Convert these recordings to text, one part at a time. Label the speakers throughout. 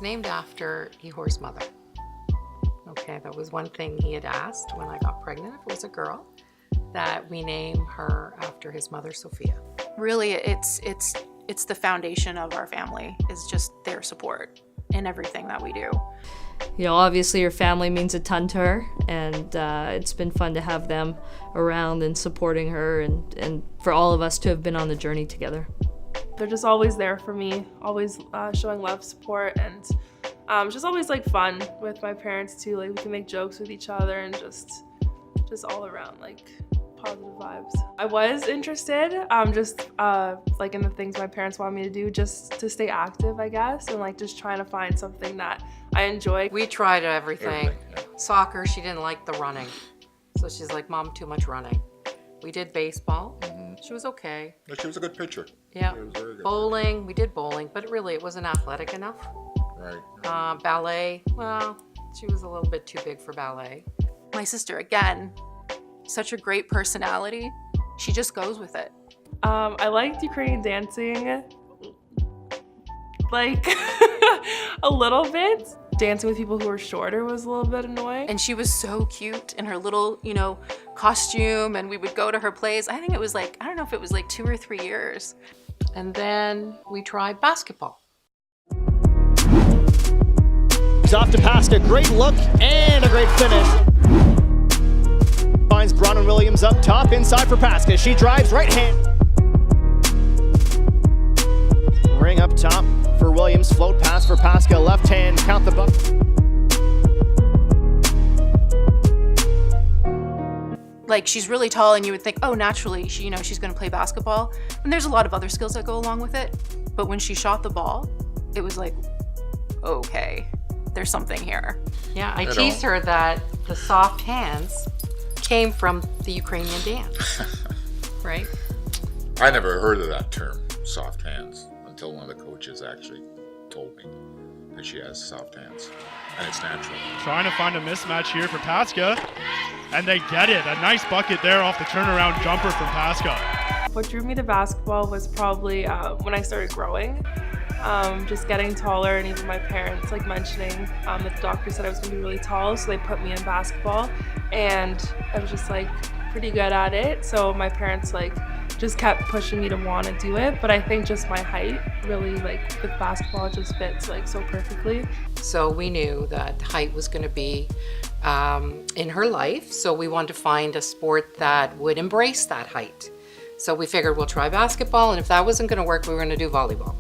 Speaker 1: named after Ihor's mother. Okay, that was one thing he had asked when I got pregnant, if it was a girl, that we name her after his mother, Sophia.
Speaker 2: Really, it's the foundation of our family, is just their support in everything that we do.
Speaker 3: You know, obviously her family means a ton to her, and it's been fun to have them around and supporting her, and for all of us to have been on the journey together.
Speaker 4: They're just always there for me, always showing love, support, and it's just always like fun with my parents too. Like we can make jokes with each other and just all around like positive vibes. I was interested just like in the things my parents want me to do, just to stay active, I guess, and like just trying to find something that I enjoy.
Speaker 1: We tried everything. Soccer, she didn't like the running. So she's like, Mom, too much running. We did baseball. She was okay.
Speaker 5: But she was a good pitcher.
Speaker 1: Yeah.
Speaker 5: She was very good.
Speaker 1: Bowling, we did bowling, but really it wasn't athletic enough.
Speaker 5: Right.
Speaker 1: Ballet, well, she was a little bit too big for ballet.
Speaker 2: My sister, again, such a great personality. She just goes with it.
Speaker 4: I liked Ukrainian dancing, like a little bit. Dancing with people who were shorter was a little bit annoying.
Speaker 2: And she was so cute in her little, costume, and we would go to her plays. I think it was like, I don't know if it was like 2 or 3 years.
Speaker 1: And then we tried basketball.
Speaker 6: He's off to Paska, great look and a great finish. Finds Bronwyn Williams up top, inside for Paska. She drives right hand. Ring up top for Williams, float pass for Paska, left hand, count the buck.
Speaker 2: Like, she's really tall, and you would think, oh, naturally, she's going to play basketball. And there's a lot of other skills that go along with it. But when she shot the ball, it was like, okay, there's something here.
Speaker 1: Yeah, I teased her that the soft hands came from the Ukrainian dance, right?
Speaker 5: I never heard of that term, soft hands, until one of the coaches actually told me that she has soft hands, and it's natural.
Speaker 7: Trying to find a mismatch here for Paska, and they get it. A nice bucket there off the turnaround jumper from Paska.
Speaker 4: What drew me to basketball was probably when I started growing, just getting taller, and even my parents like mentioning that the doctor said I was going to be really tall, so they put me in basketball, and I was just like pretty good at it. So my parents like just kept pushing me to want to do it, but I think just my height really, like with basketball, just fits like so perfectly.
Speaker 1: So we knew that height was going to be in her life, so we wanted to find a sport that would embrace that height. So we figured we'll try basketball, and if that wasn't going to work, we were going to do volleyball.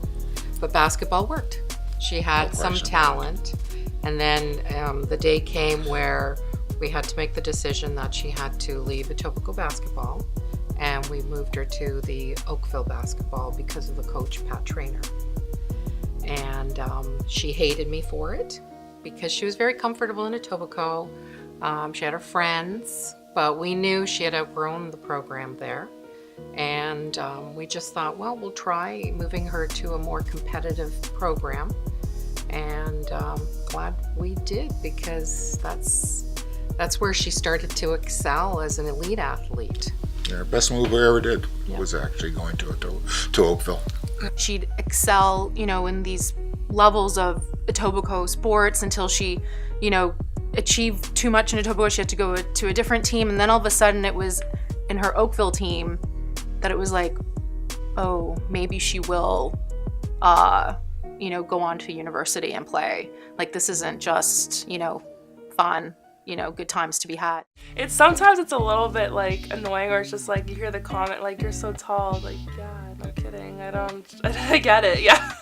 Speaker 1: But basketball worked. She had some talent, and then the day came where we had to make the decision that she had to leave Etobicoke basketball, and we moved her to the Oakville basketball because of the coach, Pat Trainer. And she hated me for it because she was very comfortable in Etobicoke. She had her friends, but we knew she had outgrown the program there. And we just thought, well, we'll try moving her to a more competitive program. And glad we did, because that's where she started to excel as an elite athlete.
Speaker 5: Yeah, best move we ever did was actually going to Oakville.
Speaker 2: She'd excel, in these levels of Etobicoke sports until she, achieved too much in Etobicoke. She had to go to a different team, and then all of a sudden it was in her Oakville team that it was like, oh, maybe she will, go on to university and play. Like, this isn't just, fun, good times to be had.
Speaker 4: Sometimes it's a little bit like annoying, or it's just like you hear the comment like, you're so tall, like, yeah, no kidding, I get it, yeah.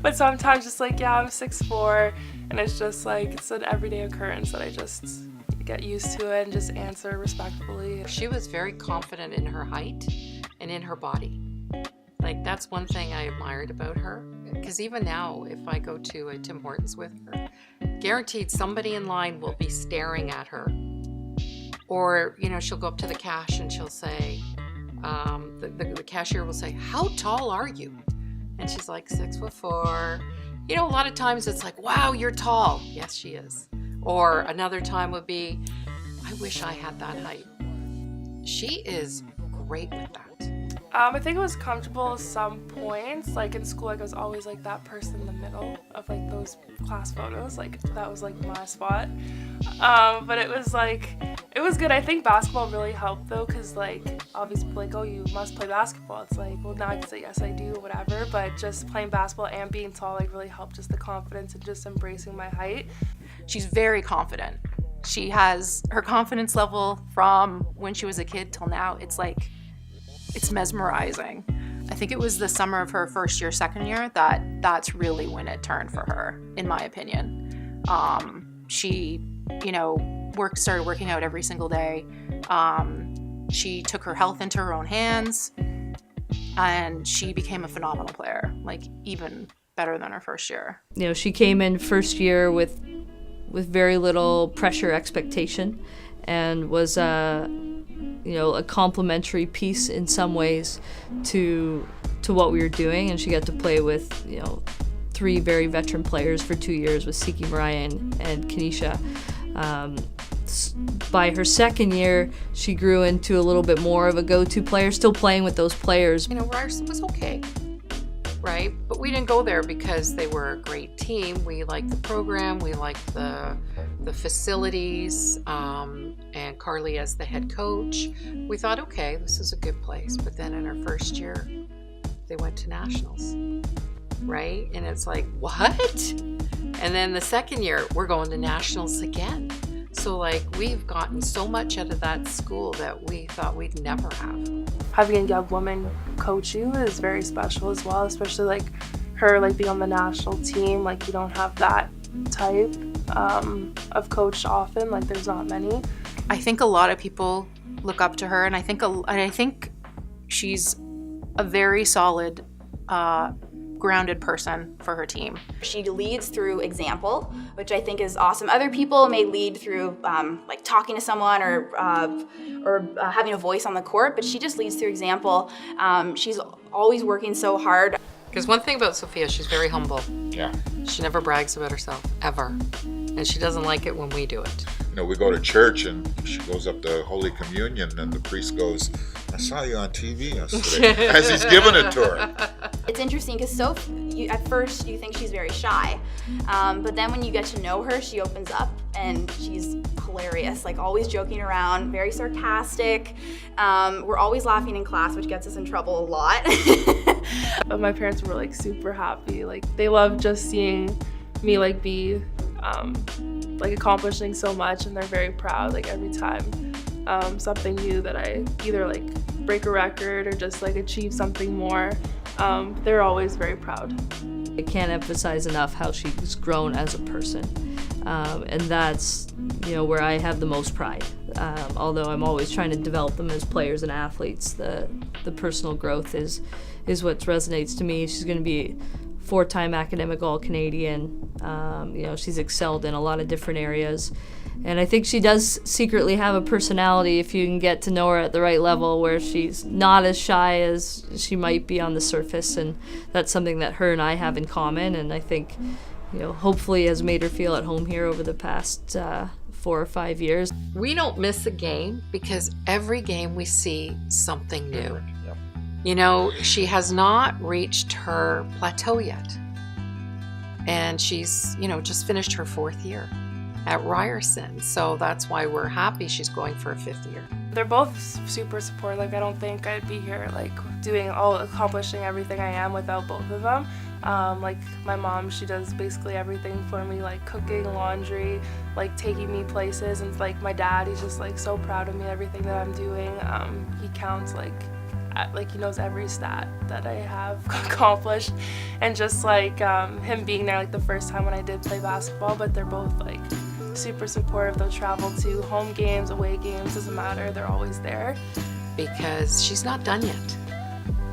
Speaker 4: But sometimes just like, yeah, I'm 6'4", and it's just like, it's an everyday occurrence that I just get used to it and just answer respectfully.
Speaker 1: She was very confident in her height and in her body. Like, that's one thing I admired about her, because even now, if I go to a Tim Hortons with her, guaranteed somebody in line will be staring at her. Or, she'll go up to the cash and she'll say, the cashier will say, how tall are you? And she's like, 6'4". A lot of times it's like, wow, you're tall. Yes, she is. Or another time would be, I wish I had that height. She is great with that.
Speaker 4: I think it was comfortable at some points. Like in school, like I was always like that person in the middle of like those class photos. Like that was like my spot. But it was good. I think basketball really helped though, because like obviously like, oh, you must play basketball. It's like, well, now I can say yes I do or whatever. But just playing basketball and being tall like really helped just the confidence and just embracing my height.
Speaker 2: She's very confident. She has her confidence level from when she was a kid till now. It's mesmerizing. I think it was the summer of her first year, second year, that's really when it turned for her, in my opinion. She, started working out every single day. She took her health into her own hands, and she became a phenomenal player, like even better than her first year.
Speaker 3: She came in first year with very little pressure expectation, and was a complementary piece in some ways to what we were doing. And she got to play with 3 very veteran players for 2 years with Siki, Mariah, and Kanisha. By her second year, she grew into a little bit more of a go-to player, still playing with those players.
Speaker 1: Ryerson was okay, right? But we didn't go there because they were a great team. We liked the program, we liked the facilities, and Carly as the head coach. We thought, okay, this is a good place. But then in her first year, they went to nationals, right? And it's like, what? And then the second year, we're going to nationals again. So like we've gotten so much out of that school that we thought we'd never have.
Speaker 4: Having a young woman coach you is very special as well, especially like her like being on the national team. Like you don't have that type of coach often. Like there's not many.
Speaker 2: I think a lot of people look up to her, and I think she's a very solid, grounded person for her team.
Speaker 8: She leads through example, which I think is awesome. Other people may lead through like talking to someone or having a voice on the court, but she just leads through example. She's always working so hard.
Speaker 1: Because one thing about Sophia, she's very humble.
Speaker 5: Yeah.
Speaker 1: She never brags about herself, ever. And she doesn't like it when we do it.
Speaker 5: We go to church and she goes up to Holy Communion and the priest goes, I saw you on TV yesterday, as he's giving it to her.
Speaker 8: It's interesting because at first you think she's very shy, but then when you get to know her, she opens up and she's hilarious, like always joking around, very sarcastic. We're always laughing in class, which gets us in trouble a lot.
Speaker 4: But my parents were like super happy. Like they love just seeing me like be like accomplishing so much, and they're very proud like every time something new that I either like break a record or just like achieve something more. They're always very proud.
Speaker 3: I can't emphasize enough how she's grown as a person, and that's where I have the most pride. Although I'm always trying to develop them as players and athletes, the personal growth is what resonates to me. She's going to be 4-time academic All-Canadian. She's excelled in a lot of different areas. And I think she does secretly have a personality if you can get to know her at the right level, where she's not as shy as she might be on the surface. And that's something that her and I have in common. And I think, hopefully has made her feel at home here over the past 4 or 5 years.
Speaker 1: We don't miss a game because every game we see something new. She has not reached her plateau yet. And she's, just finished her 4th year at Ryerson. So that's why we're happy she's going for a 5th year.
Speaker 4: They're both super supportive. Like I don't think I'd be here like accomplishing everything I am without both of them. Like my mom, she does basically everything for me, like cooking, laundry, like taking me places. And like my dad, he's just like so proud of me, everything that I'm doing. He counts like he knows every stat that I have accomplished, and just like him being there like the first time when I did play basketball. But they're both like super supportive. They'll travel to home games, away games, doesn't matter, they're always there.
Speaker 1: Because she's not done yet,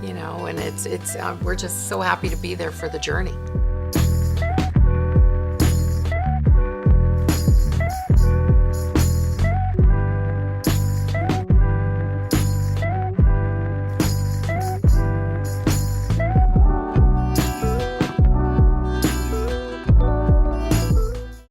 Speaker 1: and it's we're just so happy to be there for the journey.